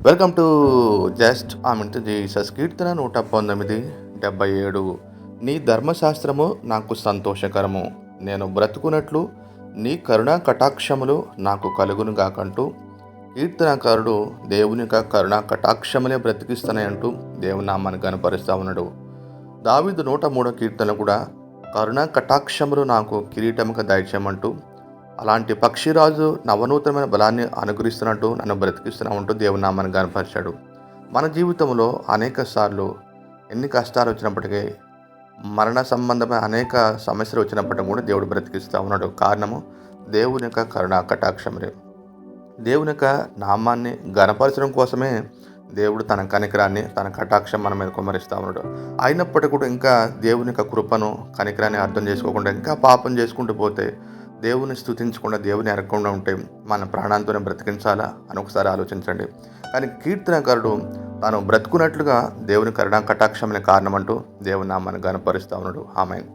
Welcome to just ఆమెంటు Jesus. కీర్తన 119:77. నీ ధర్మశాస్త్రము నాకు సంతోషకరము, నేను బ్రతుకున్నట్లు నీ కరుణా కటాక్షములు నాకు కలుగును గాకంటూ కీర్తనకారుడు దేవుని యొక్క కరుణా కటాక్షములే బ్రతికిస్తున్నాయంటూ దేవుని నామాన్ని గనపరుస్తూ ఉన్నాడు. దావీదు 103 కీర్తనలు కూడా కరుణా కటాక్షములు నాకు కిరీటముగా దయచేయమంటూ, అలాంటి పక్షిరాజు నవనూతనమైన బలాన్ని అనుగ్రహిస్తున్నట్టు నన్ను బ్రతికిస్తున్నా ఉంటూ దేవుని నామాన్ని గనపరిచాడు. మన జీవితంలో అనేక సార్లు ఎన్ని కష్టాలు వచ్చినప్పటికీ, మరణ సంబంధమైన అనేక సమస్యలు వచ్చినప్పటికీ కూడా దేవుడు బ్రతికిస్తూ ఉన్నాడు. కారణము దేవుని యొక్క కరుణా కటాక్షములే. దేవుని యొక్క నామాన్ని గనపరచడం కోసమే దేవుడు తన కనికరాన్ని, తన కటాక్షం మన మీద కుమ్మరిస్తూ ఉన్నాడు. అయినప్పటికీ కూడా ఇంకా దేవుని యొక్క కృపను, కనికరాన్ని అర్థం చేసుకోకుండా ఇంకా పాపం చేసుకుంటూ పోతే, దేవుని స్తుతించకుండా, దేవుని ఎరగకుండా ఉంటే మన ప్రాణాలతోనే బ్రతికించాలా అని ఒకసారి ఆలోచించండి. కానీ కీర్తనకారుడు తాను బ్రతుకున్నట్లుగా దేవుని కరుణా కటాక్షమైన కారణం అంటూ దేవుని నామాన్ని గనపరుస్తూ ఉన్నాడు. ఆమేన్.